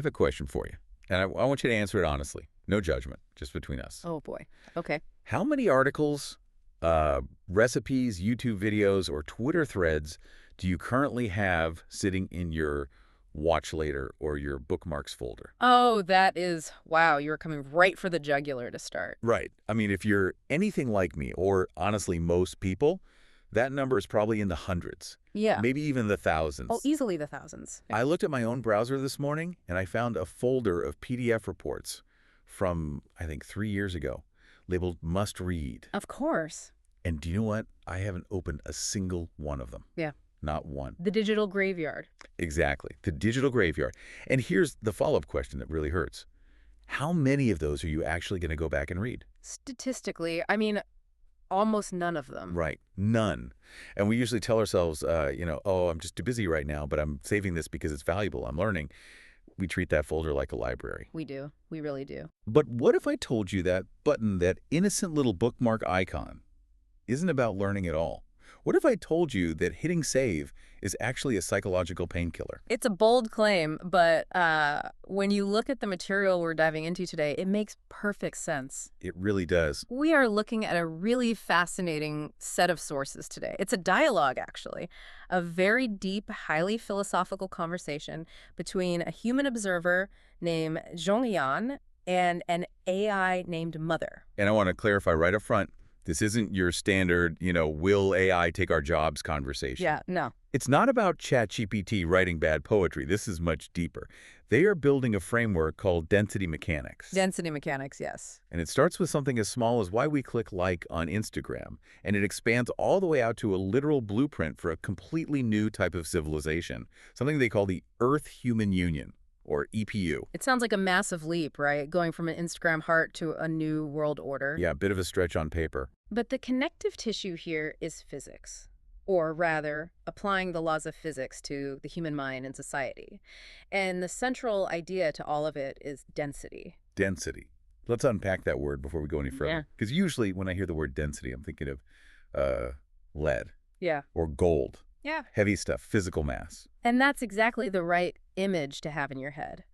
have a question for you, and I want you to answer it honestly. No judgment, just between us. Oh boy. Okay. How many articles, recipes, YouTube videos, or Twitter threads do you currently have sitting in your watch later or your bookmarks folder? Oh, that is, wow, you're coming right for the jugular to start. Right. I mean, if you're anything like me, or honestly most people, that number is probably in the hundreds, Yeah. maybe even the Oh, thousands. easily the thousands. I looked at my own browser this morning, and I found a folder of PDF reports from, I think, 3 years ago, labeled Must Read. Of course. And do you know what? I haven't opened a single one of them. Yeah. Not one. The digital graveyard. Exactly. The digital graveyard. And here's the follow-up question that really hurts. How many of those are you actually going to go back and read? Statistically, I mean, almost none of them. Right. None. And we usually tell ourselves, oh, I'm just too busy right now, but I'm saving this because it's valuable. I'm learning. We treat that folder like a library. We do. We really do. But what if I told you that button, that innocent little bookmark icon, isn't about learning at all? What if I told you that hitting save is actually a psychological painkiller? It's a bold claim, but when you look at the material we're diving into today, it makes perfect sense. It really does. We are looking at a really fascinating set of sources today. It's a dialogue, actually, a very deep, highly philosophical conversation between a human observer named Zhongyan and an AI named Mother. And I want to clarify right up front, this isn't your standard, will AI take our jobs conversation. Yeah, no. It's not about ChatGPT writing bad poetry. This is much deeper. They are building a framework called density mechanics. Density mechanics, yes. And it starts with something as small as why we click like on Instagram, and it expands all the way out to a literal blueprint for a completely new type of civilization, something they call the Earth-Human Union, or EPU. It sounds like a massive leap, right? Going from an Instagram heart to a new world order. Yeah, a bit of a stretch on paper. But the connective tissue here is physics, or rather, applying the laws of physics to the human mind and society. And the central idea to all of it is density. Density. Let's unpack that word before we go any Yeah. further. Because usually when I hear the word density, I'm thinking of lead Yeah. or gold. Yeah. Heavy stuff, physical mass. And that's exactly the right image to have in your head.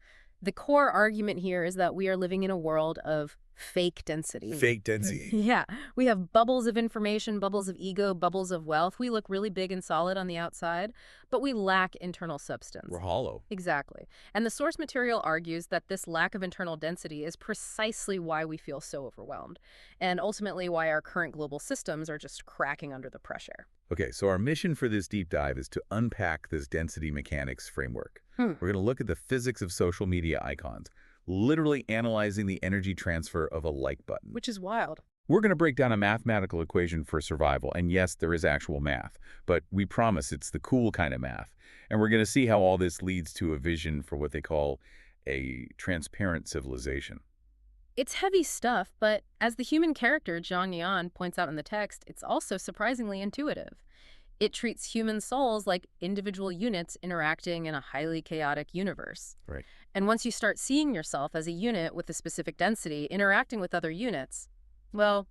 The core argument here is that we are living in a world of fake density. Fake density. Yeah. We have bubbles of information, bubbles of ego, bubbles of wealth. We look really big and solid on the outside, but we lack internal substance. We're hollow. Exactly. And the source material argues that this lack of internal density is precisely why we feel so overwhelmed, and ultimately why our current global systems are just cracking under the pressure. Okay, so our mission for this deep dive is to unpack this density mechanics framework. We're going to look at the physics of social media icons, literally analyzing the energy transfer of a like button. Which is wild. We're going to break down a mathematical equation for survival, and yes, there is actual math, but we promise it's the cool kind of math. And we're going to see how all this leads to a vision for what they call a transparent civilization. It's heavy stuff, but as the human character Zhang Yan points out in the text, it's also surprisingly intuitive. It treats human souls like individual units interacting in a highly chaotic universe. Right. And once you start seeing yourself as a unit with a specific density interacting with other units, well,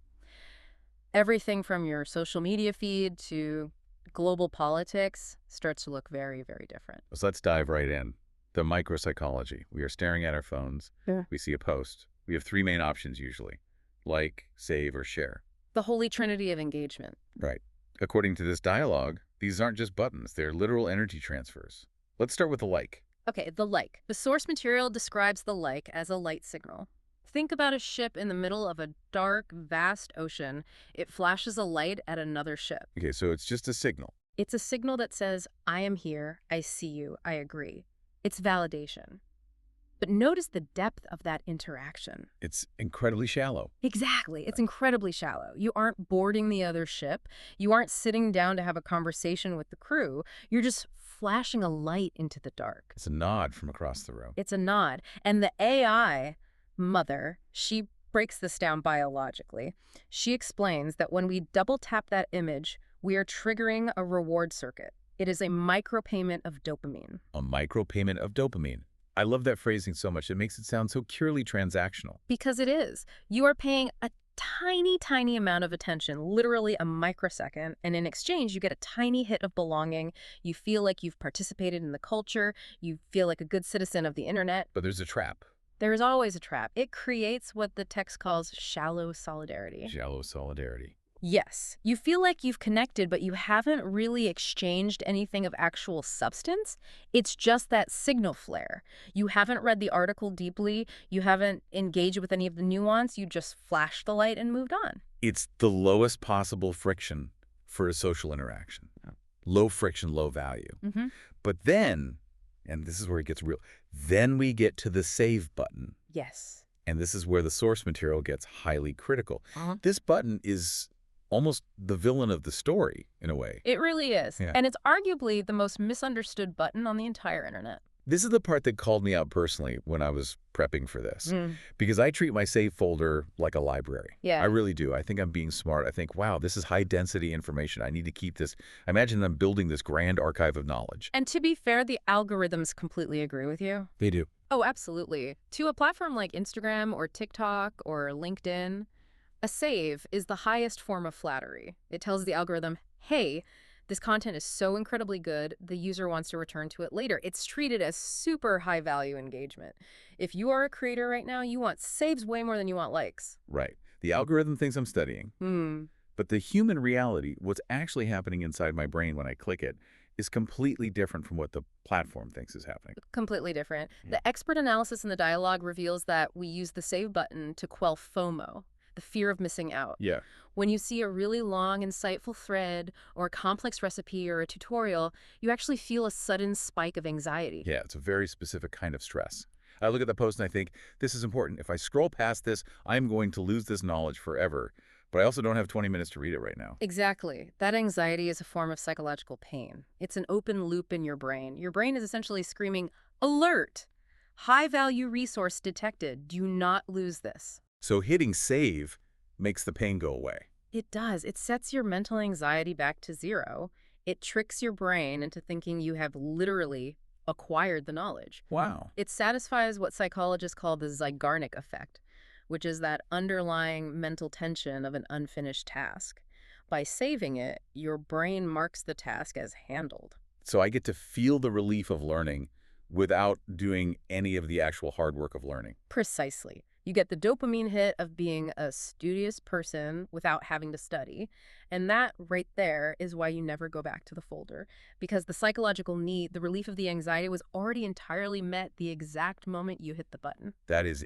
everything from your social media feed to global politics starts to look very, very different. So let's dive right in. The micropsychology. We are staring at our phones. Yeah. We see a post. We have three main options usually: like, save, or share. The holy trinity of engagement. Right. According to this dialogue, these aren't just buttons. They're literal energy transfers. Let's start with the like. Okay, the like. The source material describes the like as a light signal. Think about a ship in the middle of a dark, vast ocean. It flashes a light at another ship. Okay, so it's just a signal. It's a signal that says, I am here, I see you, I agree. It's validation. But notice the depth of that interaction. It's incredibly shallow. Exactly. It's incredibly shallow. You aren't boarding the other ship. You aren't sitting down to have a conversation with the crew. You're just flashing a light into the dark. It's a nod from across the room. It's a nod. And the AI Mother, she breaks this down biologically. She explains that when we double tap that image, we are triggering a reward circuit. It is a micropayment of dopamine. A micropayment of dopamine. I love that phrasing so much. It makes it sound so purely transactional. Because it is. You are paying a tiny, tiny amount of attention, literally a microsecond, and in exchange, you get a tiny hit of belonging. You feel like you've participated in the culture. You feel like a good citizen of the internet. But there's a trap. There is always a trap. It creates what the text calls shallow solidarity. Shallow solidarity. Yes, you feel like you've connected, but you haven't really exchanged anything of actual substance. It's just that signal flare. You haven't read the article deeply. You haven't engaged with any of the nuance. You just flashed the light and moved on. It's the lowest possible friction for a social interaction. Low friction, low value. But then, and this is where it gets real, then we get to the save button. Yes. And this is where the source material gets highly critical. This button is almost the villain of the story, in a way. It really is. Yeah. And it's arguably the most misunderstood button on the entire internet. This is the part that called me out personally when I was prepping for this. Because I treat my save folder like a library. Yeah. I really do. I think I'm being smart. I think, wow, this is high-density information. I need to keep this. I imagine I'm building this grand archive of knowledge. And to be fair, the algorithms completely agree with you. They do. Oh, absolutely. To a platform like Instagram or TikTok or LinkedIn, a save is the highest form of flattery. It tells the algorithm, hey, this content is so incredibly good, the user wants to return to it later. It's treated as super high-value engagement. If you are a creator right now, you want saves way more than you want likes. Right. The algorithm thinks I'm studying. But the human reality, what's actually happening inside my brain when I click it, is completely different from what the platform thinks is happening. Completely different. The expert analysis in the dialogue reveals that we use the save button to quell FOMO, the fear of missing out. Yeah. When you see a really long, insightful thread or a complex recipe or a tutorial, you actually feel a sudden spike of anxiety. Yeah, it's a very specific kind of stress. I look at the post and I think, this is important. If I scroll past this, I'm going to lose this knowledge forever. But I also don't have 20 minutes to read it right now. Exactly. That anxiety is a form of psychological pain. It's an open loop in your brain. Your brain is essentially screaming, alert! High-value resource detected. Do not lose this. So hitting save makes the pain go away. It does. It sets your mental anxiety back to zero. It tricks your brain into thinking you have literally acquired the knowledge. Wow. It satisfies what psychologists call the Zeigarnik effect, which is that underlying mental tension of an unfinished task. By saving it, your brain marks the task as handled. So I get to feel the relief of learning without doing any of the actual hard work of learning. Precisely. You get the dopamine hit of being a studious person without having to study. And that right there is why you never go back to the folder. Because the psychological need, the relief of the anxiety, was already entirely met the exact moment you hit the button. That is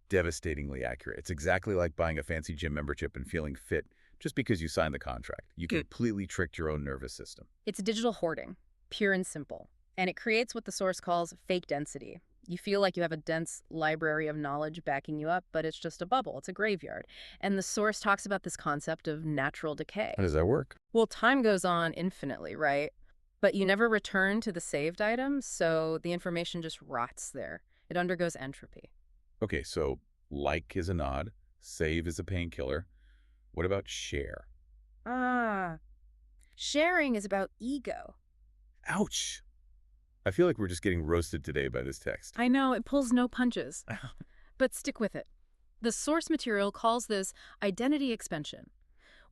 devastatingly accurate. It's exactly like buying a fancy gym membership and feeling fit just because you signed the contract. You completely tricked your own nervous system. It's digital hoarding, pure and simple. And it creates what the source calls fake density. You feel like you have a dense library of knowledge backing you up, but it's just a bubble. It's a graveyard. And the source talks about this concept of natural decay. How does that work? Well, time goes on infinitely, right? But you never return to the saved items, so the information just rots there. It undergoes entropy. Okay, so like is a nod, save is a painkiller. What about share? Sharing is about ego. Ouch. I feel like we're just getting roasted today by this text. I know, it pulls no punches. But stick with it. The source material calls this identity expansion.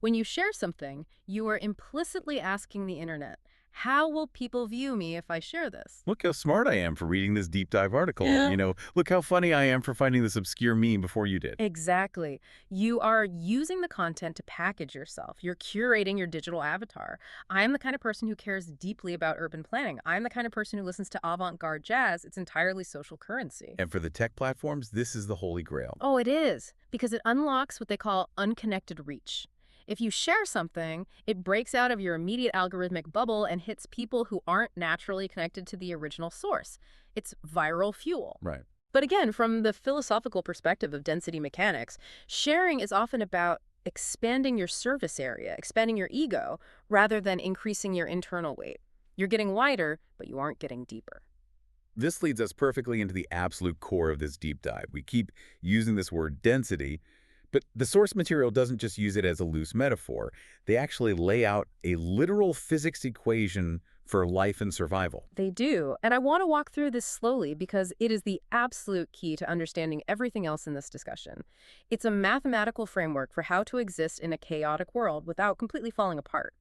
When you share something, you are implicitly asking the internet, how will people view me if I share this? Look how smart I am for reading this deep dive article. You know, look how funny I am for finding this obscure meme before you did. Exactly. You are using the content to package yourself. You're curating your digital avatar. I'm the kind of person who cares deeply about urban planning. I'm the kind of person who listens to avant-garde jazz. It's entirely social currency. And for the tech platforms, this is the holy grail. Oh, it is. Because it unlocks what they call unconnected reach. If you share something, it breaks out of your immediate algorithmic bubble and hits people who aren't naturally connected to the original source. It's viral fuel. Right. But again, from the philosophical perspective of density mechanics, sharing is often about expanding your service area, expanding your ego, rather than increasing your internal weight. You're getting wider, but you aren't getting deeper. This leads us perfectly into the absolute core of this deep dive. We keep using this word density, but the source material doesn't just use it as a loose metaphor. They actually lay out a literal physics equation for life and survival. They do. And I want to walk through this slowly because it is the absolute key to understanding everything else in this discussion. It's a mathematical framework for how to exist in a chaotic world without completely falling apart.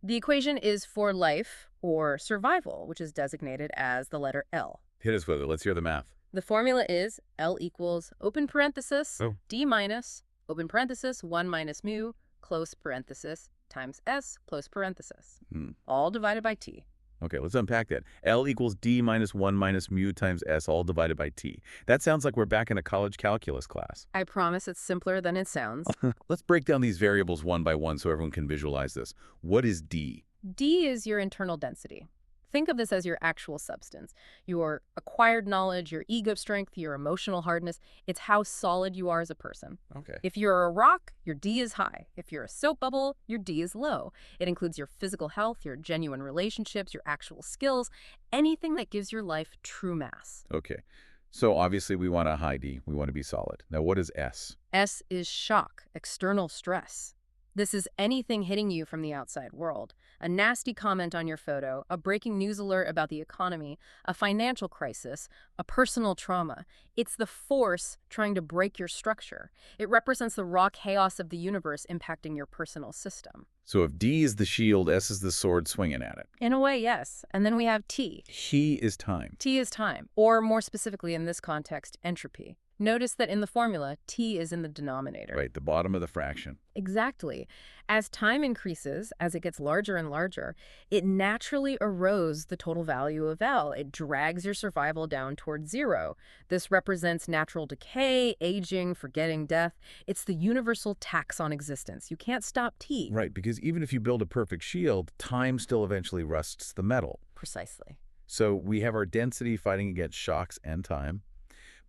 The equation is for life or survival, which is designated as the letter L. Hit us with it. Let's hear the math. The formula is L equals open parenthesis, D minus, open parenthesis, 1 minus mu, close parenthesis, times S, close parenthesis, all divided by T. Okay, let's unpack that. L equals D minus 1 minus mu times S, all divided by T. That sounds like we're back in a college calculus class. I promise it's simpler than it sounds. Let's break down these variables one by one so everyone can visualize this. What is D? D is your internal density. Think of this as your actual substance, your acquired knowledge, your ego strength, your emotional hardness. It's how solid you are as a person. Okay. If you're a rock, your D is high. If you're a soap bubble, your D is low. It includes your physical health, your genuine relationships, your actual skills, anything that gives your life true mass. Okay. So obviously we want a high D. We want to be solid. Now what is S? S is shock, external stress. This is anything hitting you from the outside world. A nasty comment on your photo, a breaking news alert about the economy, a financial crisis, a personal trauma. It's the force trying to break your structure. It represents the raw chaos of the universe impacting your personal system. So if D is the shield, S is the sword swinging at it. In a way, yes. And then we have T. T is time. T is time, or more specifically in this context, entropy. Notice that in the formula, T is in the denominator. Right, the bottom of the fraction. Exactly. As time increases, as it gets larger and larger, it naturally erodes the total value of L. It drags your survival down towards zero. This represents natural decay, aging, forgetting, death. It's the universal tax on existence. You can't stop T. Right, because even if you build a perfect shield, time still eventually rusts the metal. Precisely. So we have our density fighting against shocks and time.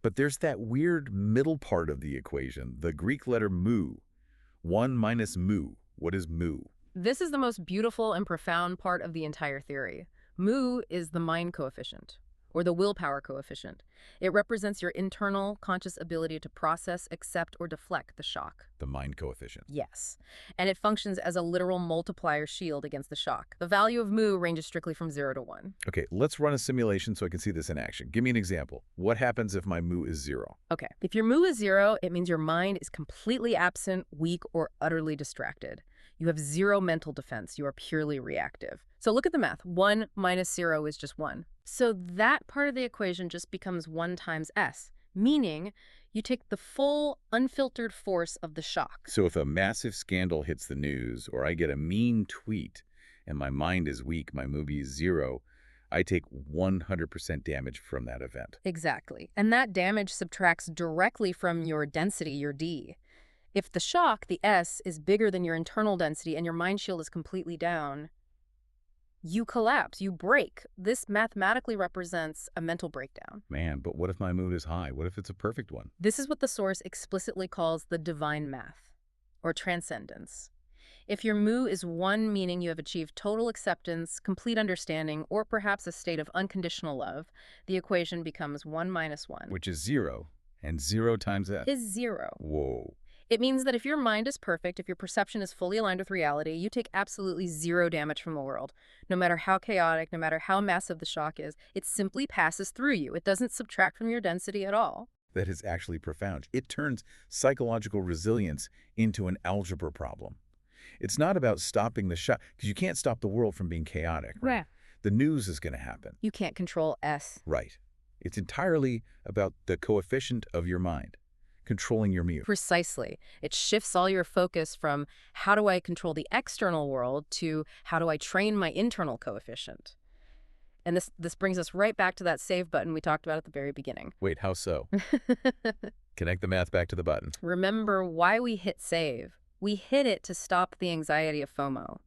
But there's that weird middle part of the equation, the Greek letter mu. 1 minus mu. What is mu? This is the most beautiful and profound part of the entire theory. Mu is the mind coefficient, or the willpower coefficient. It represents your internal, conscious ability to process, accept, or deflect the shock. The mind coefficient. Yes. And it functions as a literal multiplier shield against the shock. The value of mu ranges strictly from 0 to 1. Okay, let's run a simulation so I can see this in action. Give me an example. What happens if my mu is 0? Okay. If your mu is 0, it means your mind is completely absent, weak, or utterly distracted. You have zero mental defense. You are purely reactive. So look at the math. 1 minus 0 is just 1. So that part of the equation just becomes 1 times S, meaning you take the full, unfiltered force of the shock. So if a massive scandal hits the news, or I get a mean tweet, and my mind is weak, my mu is 0, I take 100% damage from that event. Exactly. And that damage subtracts directly from your density, your D. If the shock, the S, is bigger than your internal density and your mind shield is completely down, you collapse, you break. This mathematically represents a mental breakdown. Man, but what if my mood is high? What if it's a perfect one? This is what the source explicitly calls the divine math, or transcendence. If your mu is 1, meaning you have achieved total acceptance, complete understanding, or perhaps a state of unconditional love, the equation becomes 1 minus 1. Which is 0, and 0 times S. Is 0. Whoa. It means that if your mind is perfect, if your perception is fully aligned with reality, you take absolutely zero damage from the world. No matter how chaotic, no matter how massive the shock is, it simply passes through you. It doesn't subtract from your density at all. That is actually profound. It turns psychological resilience into an algebra problem. It's not about stopping the shock, because you can't stop the world from being chaotic. Right? The news is going to happen. You can't control S. Right. It's entirely about the coefficient of your mind, controlling your mu. Precisely. It shifts all your focus from how do I control the external world to how do I train my internal coefficient. And this brings us right back to that save button we talked about at the very beginning. Wait, how so? Connect the math back to the button. Remember why we hit save. We hit it to stop the anxiety of FOMO.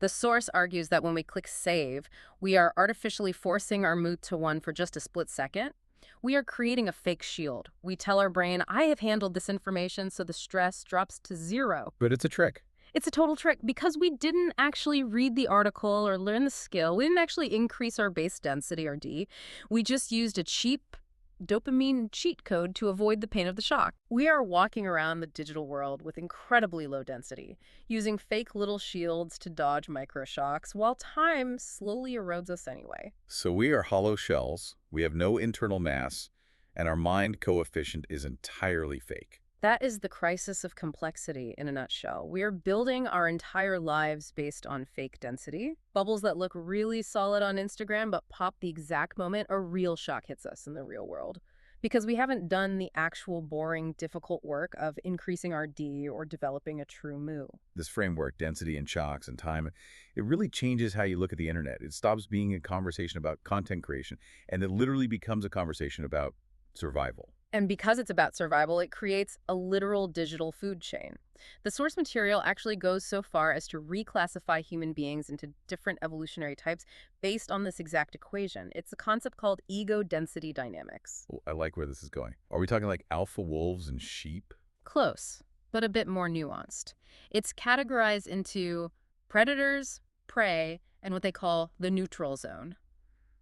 The source argues that when we click save, we are artificially forcing our mood to 1 for just a split second. We are creating a fake shield. We tell our brain, I have handled this information, so the stress drops to 0. But it's a trick. It's a total trick because we didn't actually read the article or learn the skill. We didn't actually increase our base density or D. We just used a cheap dopamine cheat code to avoid the pain of the shock. We are walking around the digital world with incredibly low density, using fake little shields to dodge microshocks, while time slowly erodes us anyway. So we are hollow shells, we have no internal mass, and our mind coefficient is entirely fake. That is the crisis of complexity in a nutshell. We are building our entire lives based on fake density. Bubbles that look really solid on Instagram but pop the exact moment a real shock hits us in the real world. Because we haven't done the actual boring, difficult work of increasing our D or developing a true mu. This framework, density and shocks and time, it really changes how you look at the internet. It stops being a conversation about content creation, and it literally becomes a conversation about survival. And because it's about survival, it creates a literal digital food chain. The source material actually goes so far as to reclassify human beings into different evolutionary types based on this exact equation. It's a concept called ego density dynamics. Oh, I like where this is going. Are we talking like alpha wolves and sheep? Close, but a bit more nuanced. It's categorized into predators, prey, and what they call the neutral zone.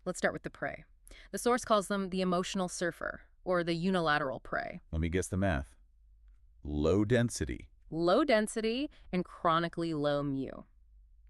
Let's start with the prey. The source calls them the emotional surfer, or the unilateral prey. Let me guess the math. Low density. Low density and chronically low mu.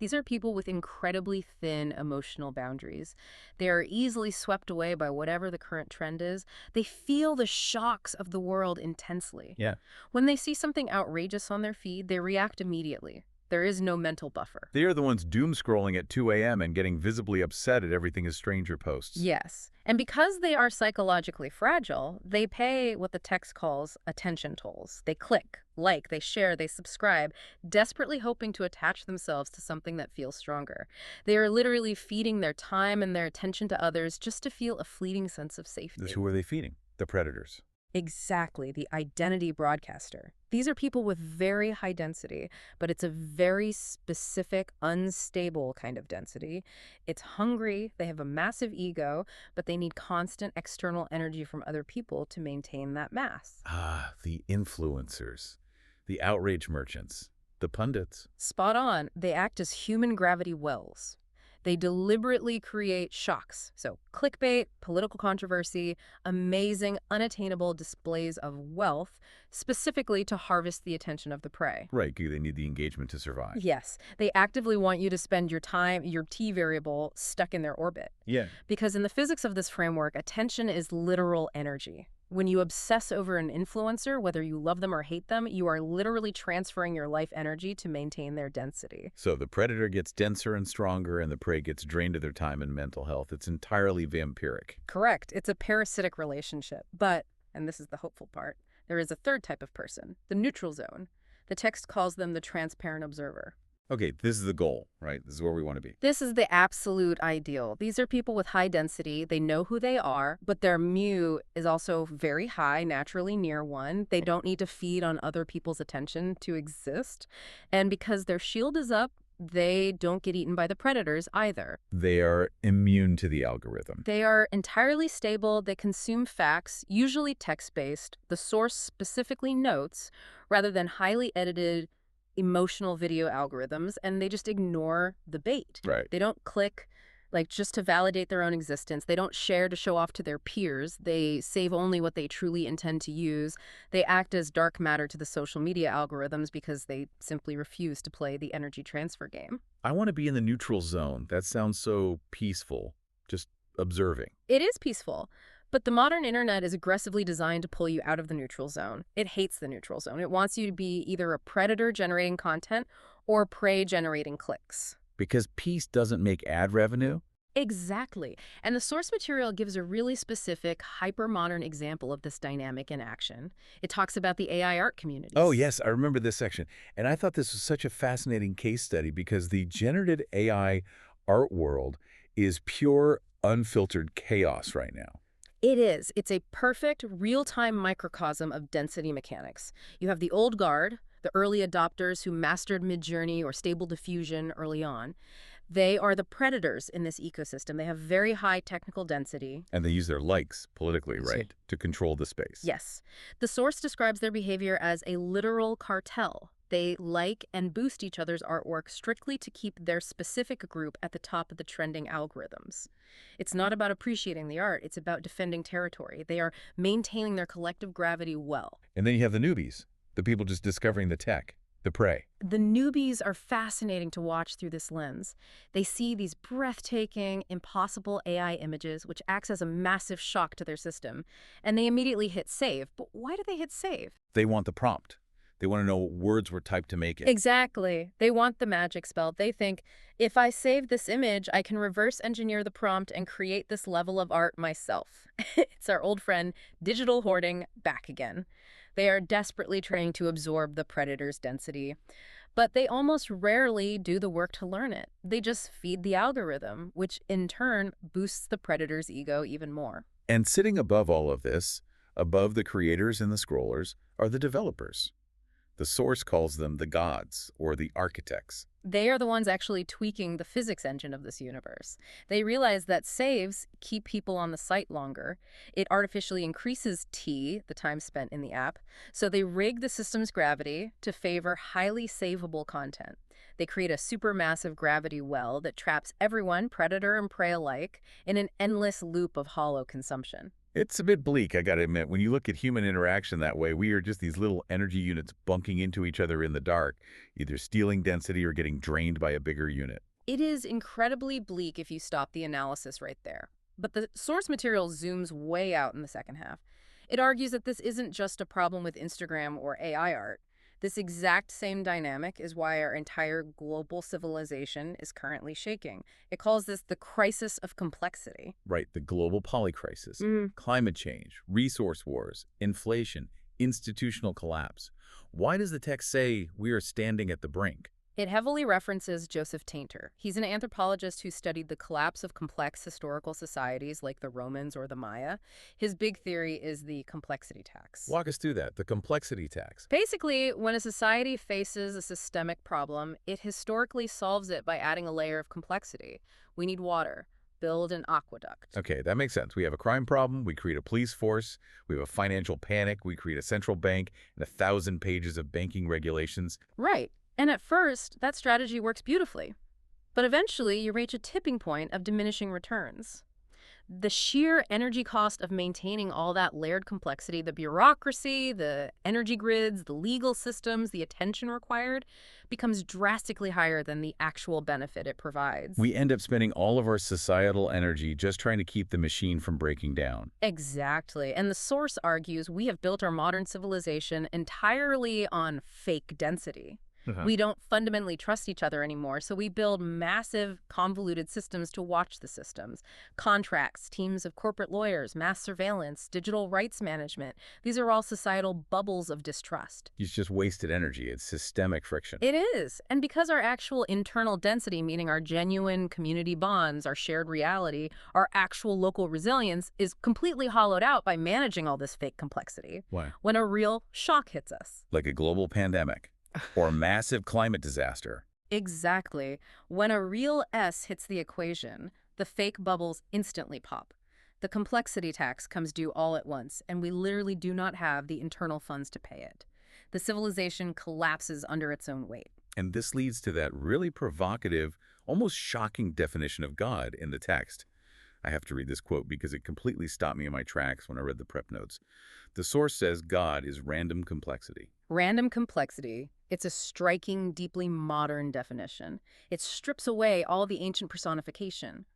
These are people with incredibly thin emotional boundaries. They are easily swept away by whatever the current trend is. They feel the shocks of the world intensely. Yeah. When they see something outrageous on their feed, they react immediately. There is no mental buffer. They are the ones doom scrolling at 2 a.m. and getting visibly upset at everything a stranger posts. Yes. And because they are psychologically fragile, they pay what the text calls attention tolls. They click, like, they share, they subscribe, desperately hoping to attach themselves to something that feels stronger. They are literally feeding their time and their attention to others just to feel a fleeting sense of safety. Who are they feeding? The predators. Exactly, the identity broadcaster. These are people with very high density, but it's a very specific, unstable kind of density. It's hungry, they have a massive ego, but they need constant external energy from other people to maintain that mass. Ah, the influencers. The outrage merchants. The pundits. Spot on. They act as human gravity wells. They deliberately create shocks. So clickbait, political controversy, amazing, unattainable displays of wealth, specifically to harvest the attention of the prey. Right, they need the engagement to survive. Yes, they actively want you to spend your time, your T variable, stuck in their orbit. Yeah. Because in the physics of this framework, attention is literal energy. When you obsess over an influencer, whether you love them or hate them, you are literally transferring your life energy to maintain their density. So the predator gets denser and stronger, and the prey gets drained of their time and mental health. It's entirely vampiric. Correct. It's a parasitic relationship. But, and this is the hopeful part, there is a third type of person, the neutral zone. The text calls them the transparent observer. Okay, this is the goal, right? This is where we want to be. This is the absolute ideal. These are people with high density. They know who they are, but their mu is also very high, naturally near 1. They don't need to feed on other people's attention to exist. And because their shield is up, they don't get eaten by the predators either. They are immune to the algorithm. They are entirely stable. They consume facts, usually text-based. The source specifically notes, rather than highly edited emotional video algorithms, and they just ignore the bait. Right. They don't click like just to validate their own existence. They don't share to show off to their peers. They save only what they truly intend to use. They act as dark matter to the social media algorithms because they simply refuse to play the energy transfer game. I want to be in the neutral zone. That sounds so peaceful. Just observing. It is peaceful. But the modern internet is aggressively designed to pull you out of the neutral zone. It hates the neutral zone. It wants you to be either a predator generating content or prey generating clicks. Because peace doesn't make ad revenue? Exactly. And the source material gives a really specific, hyper-modern example of this dynamic in action. It talks about the AI art communities. Oh, yes, I remember this section. And I thought this was such a fascinating case study because the generative AI art world is pure, unfiltered chaos right now. It is. It's a perfect, real-time microcosm of density mechanics. You have the old guard, the early adopters who mastered Midjourney or Stable Diffusion early on. They are the predators in this ecosystem. They have very high technical density. And they use their likes politically, right, to control the space. Yes. The source describes their behavior as a literal cartel. They like and boost each other's artwork strictly to keep their specific group at the top of the trending algorithms. It's not about appreciating the art, it's about defending territory. They are maintaining their collective gravity well. And then you have the newbies, the people just discovering the tech, the prey. The newbies are fascinating to watch through this lens. They see these breathtaking, impossible AI images, which acts as a massive shock to their system, and they immediately hit save. But why do they hit save? They want the prompt. They want to know what words were typed to make it. Exactly. They want the magic spell. They think, if I save this image, I can reverse engineer the prompt and create this level of art myself. It's our old friend, digital hoarding, back again. They are desperately trying to absorb the predator's density, but they almost rarely do the work to learn it. They just feed the algorithm, which in turn boosts the predator's ego even more. And sitting above all of this, above the creators and the scrollers, are the developers. The source calls them the gods, or the architects. They are the ones actually tweaking the physics engine of this universe. They realize that saves keep people on the site longer. It artificially increases T, the time spent in the app, so they rig the system's gravity to favor highly savable content. They create a supermassive gravity well that traps everyone, predator and prey alike, in an endless loop of hollow consumption. It's a bit bleak, I gotta admit. When you look at human interaction that way, we are just these little energy units bunking into each other in the dark, either stealing density or getting drained by a bigger unit. It is incredibly bleak if you stop the analysis right there. But the source material zooms way out in the second half. It argues that this isn't just a problem with Instagram or AI art. This exact same dynamic is why our entire global civilization is currently shaking. It calls this the crisis of complexity. Right, the global polycrisis, Mm. climate change, resource wars, inflation, institutional collapse. Why does the text say we are standing at the brink? It heavily references Joseph Tainter. He's an anthropologist who studied the collapse of complex historical societies like the Romans or the Maya. His big theory is the complexity tax. Walk us through that, the complexity tax. Basically, when a society faces a systemic problem, it historically solves it by adding a layer of complexity. We need water. Build an aqueduct. Okay, that makes sense. We have a crime problem, we create a police force, we have a financial panic, we create a central bank, and 1,000 pages of banking regulations. Right. And at first, that strategy works beautifully. But eventually, you reach a tipping point of diminishing returns. The sheer energy cost of maintaining all that layered complexity, the bureaucracy, the energy grids, the legal systems, the attention required, becomes drastically higher than the actual benefit it provides. We end up spending all of our societal energy just trying to keep the machine from breaking down. Exactly. And the source argues we have built our modern civilization entirely on fake density. We don't fundamentally trust each other anymore, so we build massive, convoluted systems to watch the systems. Contracts, teams of corporate lawyers, mass surveillance, digital rights management. These are all societal bubbles of distrust. It's just wasted energy. It's systemic friction. It is. And because our actual internal density, meaning our genuine community bonds, our shared reality, our actual local resilience, is completely hollowed out by managing all this fake complexity. Why? When a real shock hits us. Like a global pandemic or a massive climate disaster. Exactly. When a real S hits the equation, the fake bubbles instantly pop. The complexity tax comes due all at once, and we literally do not have the internal funds to pay it. The civilization collapses under its own weight. And this leads to that really provocative, almost shocking definition of God in the text. I have to read this quote because it completely stopped me in my tracks when I read the prep notes. The source says God is random complexity. Random complexity. It's a striking, deeply modern definition. It strips away all the ancient personification.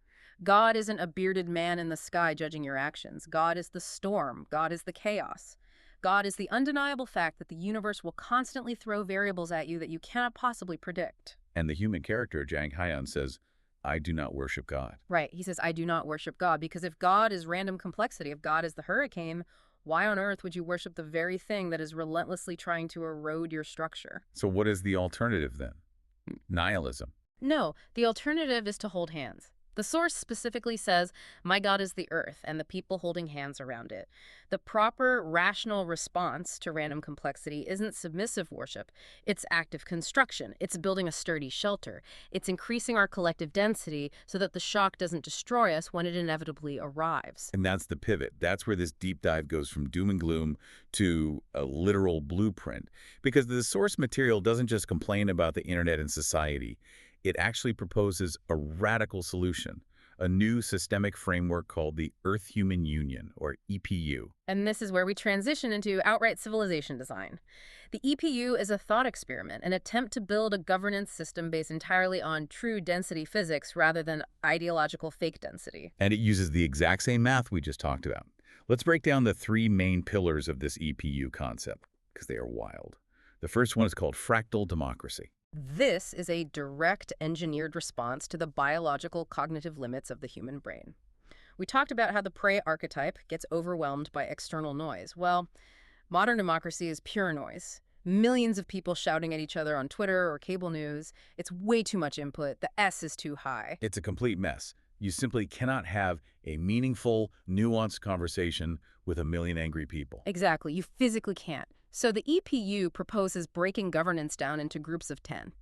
God isn't a bearded man in the sky judging your actions. God is the storm. God is the chaos. God is the undeniable fact that the universe will constantly throw variables at you that you cannot possibly predict. And the human character, Jang Hyan, says, I do not worship God. Right. He says, I do not worship God, because if God is random complexity, if God is the hurricane, why on earth would you worship the very thing that is relentlessly trying to erode your structure? So what is the alternative then? Nihilism. No, the alternative is to hold hands. The source specifically says, "My God is the earth and the people holding hands around it." The proper, rational response to random complexity isn't submissive worship. It's active construction. It's building a sturdy shelter. It's increasing our collective density so that the shock doesn't destroy us when it inevitably arrives. And that's the pivot. That's where this deep dive goes from doom and gloom to a literal blueprint. Because the source material doesn't just complain about the internet and society. It actually proposes a radical solution, a new systemic framework called the Earth-Human Union, or EPU. And this is where we transition into outright civilization design. The EPU is a thought experiment, an attempt to build a governance system based entirely on true density physics rather than ideological fake density. And it uses the exact same math we just talked about. Let's break down the three main pillars of this EPU concept, because they are wild. The first one is called fractal democracy. This is a direct engineered response to the biological cognitive limits of the human brain. We talked about how the prey archetype gets overwhelmed by external noise. Well, modern democracy is pure noise. Millions of people shouting at each other on Twitter or cable news. It's way too much input. The S is too high. It's a complete mess. You simply cannot have a meaningful, nuanced conversation with a million angry people. Exactly. You physically can't. So the EPU proposes breaking governance down into groups of 10.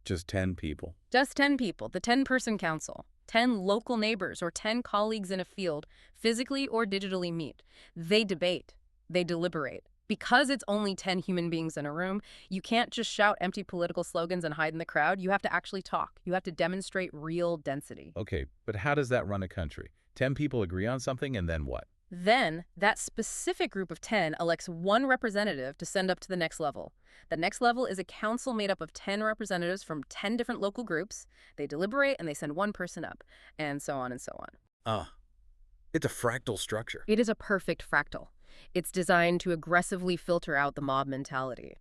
Just 10 people. Just 10 people, the 10-person council. 10 local neighbors or 10 colleagues in a field physically or digitally meet. They debate. They deliberate. Because it's only 10 human beings in a room, you can't just shout empty political slogans and hide in the crowd. You have to actually talk. You have to demonstrate real density. Okay, but how does that run a country? 10 people agree on something, and then what? Then, that specific group of 10 elects one representative to send up to the next level. The next level is a council made up of 10 representatives from 10 different local groups. They deliberate and they send one person up, and so on and so on. It's a fractal structure. It is a perfect fractal. It's designed to aggressively filter out the mob mentality.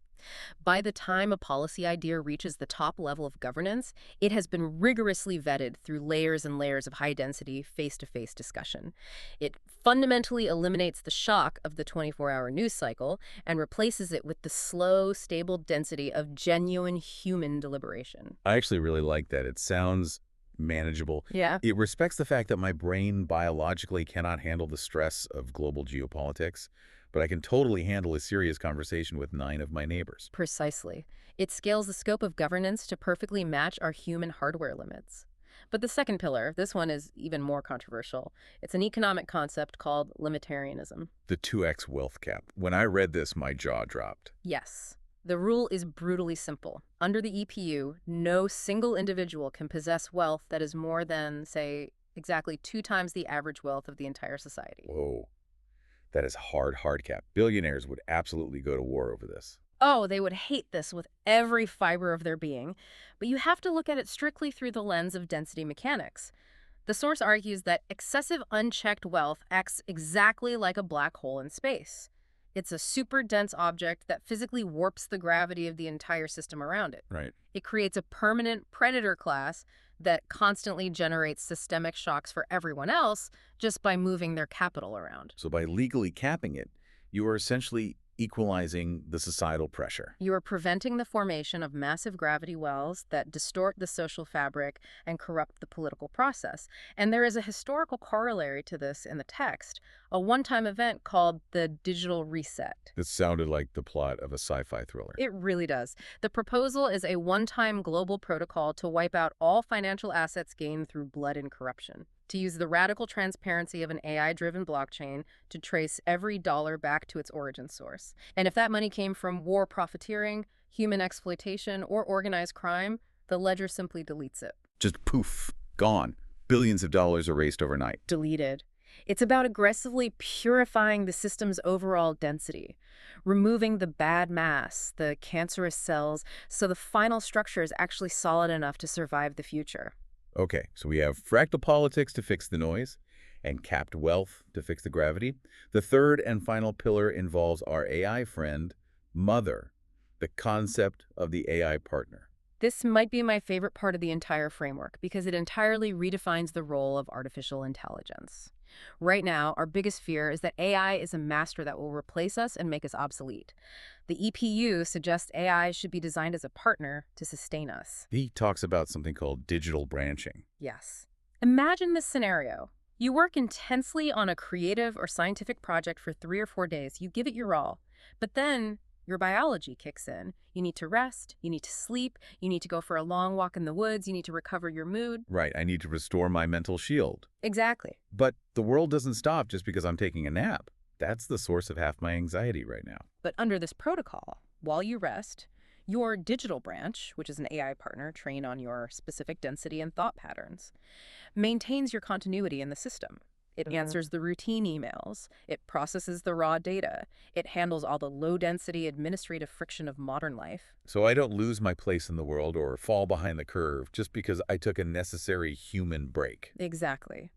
By the time a policy idea reaches the top level of governance, it has been rigorously vetted through layers and layers of high-density, face-to-face discussion. It fundamentally eliminates the shock of the 24-hour news cycle and replaces it with the slow, stable density of genuine human deliberation. I actually really like that. It sounds manageable. Yeah. It respects the fact that my brain biologically cannot handle the stress of global geopolitics, but I can totally handle a serious conversation with 9 of my neighbors. Precisely. It scales the scope of governance to perfectly match our human hardware limits. But the second pillar, this one is even more controversial. It's an economic concept called limitarianism. The 2x wealth cap. When I read this, my jaw dropped. Yes. The rule is brutally simple. Under the EPU, no single individual can possess wealth that is more than, say, exactly 2 times the average wealth of the entire society. Whoa. That is hard cap. Billionaires would absolutely go to war over this. Oh, they would hate this with every fiber of their being. But you have to look at it strictly through the lens of density mechanics. The source argues that excessive unchecked wealth acts exactly like a black hole in space. It's a super dense object that physically warps the gravity of the entire system around it. Right. It creates a permanent predator class that constantly generates systemic shocks for everyone else just by moving their capital around. So by legally capping it, you are essentially equalizing the societal pressure. You are preventing the formation of massive gravity wells that distort the social fabric and corrupt the political process. And there is a historical corollary to this in the text, a one-time event called the Digital Reset. This sounded like the plot of a sci-fi thriller. It really does. The proposal is a one-time global protocol to wipe out all financial assets gained through blood and corruption, to use the radical transparency of an AI-driven blockchain to trace every dollar back to its origin source. And if that money came from war profiteering, human exploitation, or organized crime, the ledger simply deletes it. Just poof, gone. Billions of dollars erased overnight. Deleted. It's about aggressively purifying the system's overall density, removing the bad mass, the cancerous cells, so the final structure is actually solid enough to survive the future. Okay, so we have fractal politics to fix the noise and capped wealth to fix the gravity. The third and final pillar involves our AI friend, Mother, the concept of the AI partner. This might be my favorite part of the entire framework because it entirely redefines the role of artificial intelligence. Right now, our biggest fear is that AI is a master that will replace us and make us obsolete. The EPU suggests AI should be designed as a partner to sustain us. He talks about something called digital branching. Yes. Imagine this scenario. You work intensely on a creative or scientific project for 3 or 4 days. You give it your all. But then your biology kicks in. You need to rest, you need to sleep, you need to go for a long walk in the woods, you need to recover your mood. Right, I need to restore my mental shield. Exactly. But the world doesn't stop just because I'm taking a nap. That's the source of half my anxiety right now. But under this protocol, while you rest, your digital branch, which is an AI partner trained on your specific density and thought patterns, maintains your continuity in the system. It answers the routine emails. It processes the raw data. It handles all the low-density administrative friction of modern life. So I don't lose my place in the world or fall behind the curve just because I took a necessary human break. Exactly.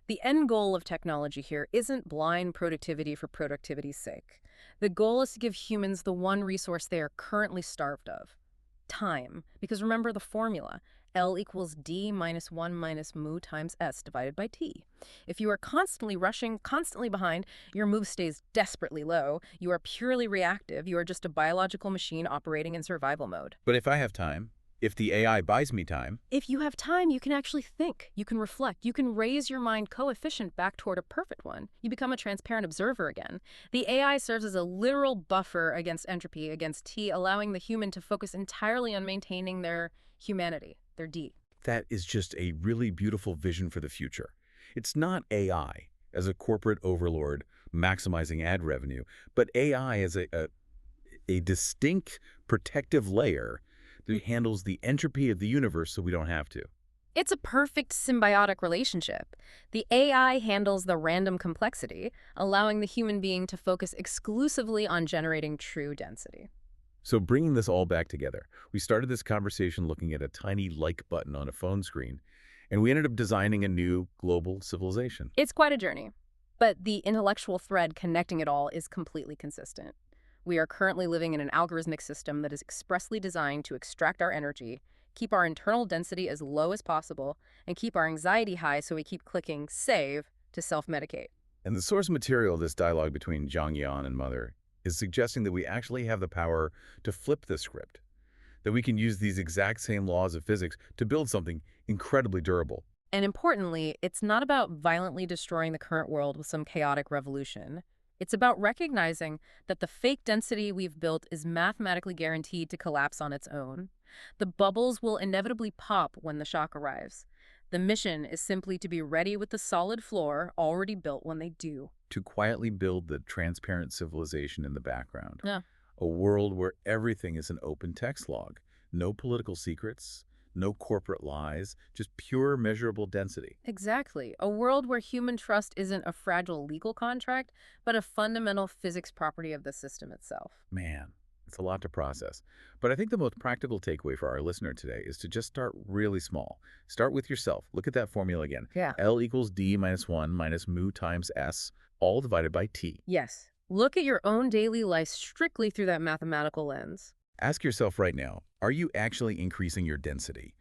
The end goal of technology here isn't blind productivity for productivity's sake. The goal is to give humans the one resource they are currently starved of: time. Because remember the formula: L equals D minus 1 minus mu times S divided by T. If you are constantly rushing, constantly behind, your move stays desperately low. You are purely reactive. You are just a biological machine operating in survival mode. But if I have time, if the AI buys me time, If you have time, you can actually think. You can reflect. You can raise your mind coefficient back toward a perfect one. You become a transparent observer again. The AI serves as a literal buffer against entropy, against T, allowing the human to focus entirely on maintaining their humanity, their D. that is just a really beautiful vision for the future. It's not AI as a corporate overlord maximizing ad revenue, but AI as a distinct protective layer that handles the entropy of the universe so we don't have to. It's a perfect symbiotic relationship. The AI handles the random complexity, allowing the human being to focus exclusively on generating true density. So bringing this all back together, we started this conversation looking at a tiny like button on a phone screen, and we ended up designing a new global civilization. It's quite a journey, but the intellectual thread connecting it all is completely consistent. We are currently living in an algorithmic system that is expressly designed to extract our energy, keep our internal density as low as possible, and keep our anxiety high so we keep clicking save to self-medicate. And the source material of this dialogue between Zhang Yan and Mother is suggesting that we actually have the power to flip the script, that we can use these exact same laws of physics to build something incredibly durable. And importantly, it's not about violently destroying the current world with some chaotic revolution. It's about recognizing that the fake density we've built is mathematically guaranteed to collapse on its own. The bubbles will inevitably pop when the shock arrives. The mission is simply to be ready with the solid floor already built when they do. To quietly build the transparent civilization in the background. Yeah. A world where everything is an open text log. No political secrets, no corporate lies, just pure measurable density. Exactly. A world where human trust isn't a fragile legal contract, but a fundamental physics property of the system itself. Man, it's a lot to process. But I think the most practical takeaway for our listener today is to just start really small. Start with yourself. Look at that formula again. Yeah. L equals D minus 1 minus mu times S, all divided by T. Yes. Look at your own daily life strictly through that mathematical lens. Ask yourself right now, are you actually increasing your density?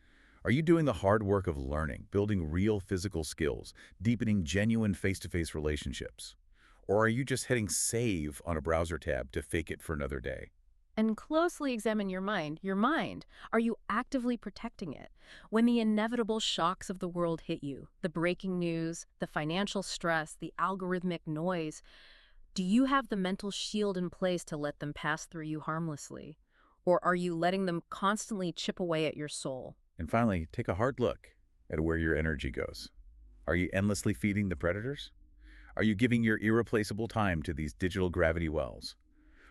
Are you doing the hard work of learning, building real physical skills, deepening genuine face-to-face relationships? Or are you just hitting save on a browser tab to fake it for another day? And closely examine your mind. Your mind. Are you actively protecting it? When the inevitable shocks of the world hit you, the breaking news, the financial stress, the algorithmic noise, do you have the mental shield in place to let them pass through you harmlessly? Or are you letting them constantly chip away at your soul? And finally, take a hard look at where your energy goes. Are you endlessly feeding the predators? Are you giving your irreplaceable time to these digital gravity wells?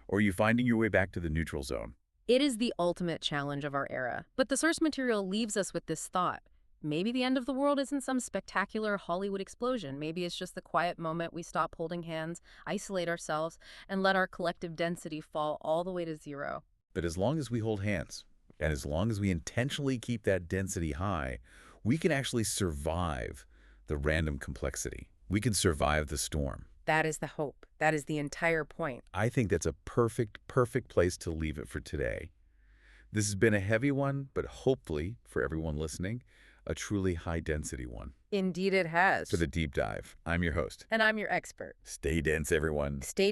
Or are you finding your way back to the neutral zone? It is the ultimate challenge of our era. But the source material leaves us with this thought. Maybe the end of the world isn't some spectacular Hollywood explosion. Maybe it's just the quiet moment we stop holding hands, isolate ourselves, and let our collective density fall all the way to zero. But as long as we hold hands, and as long as we intentionally keep that density high, we can actually survive the random complexity. We can survive the storm. That is the hope. That is the entire point. I think that's a perfect place to leave it for today. This has been a heavy one, but hopefully, for everyone listening, a truly high-density one. Indeed it has. For the deep dive, I'm your host. And I'm your expert. Stay dense, everyone. Stay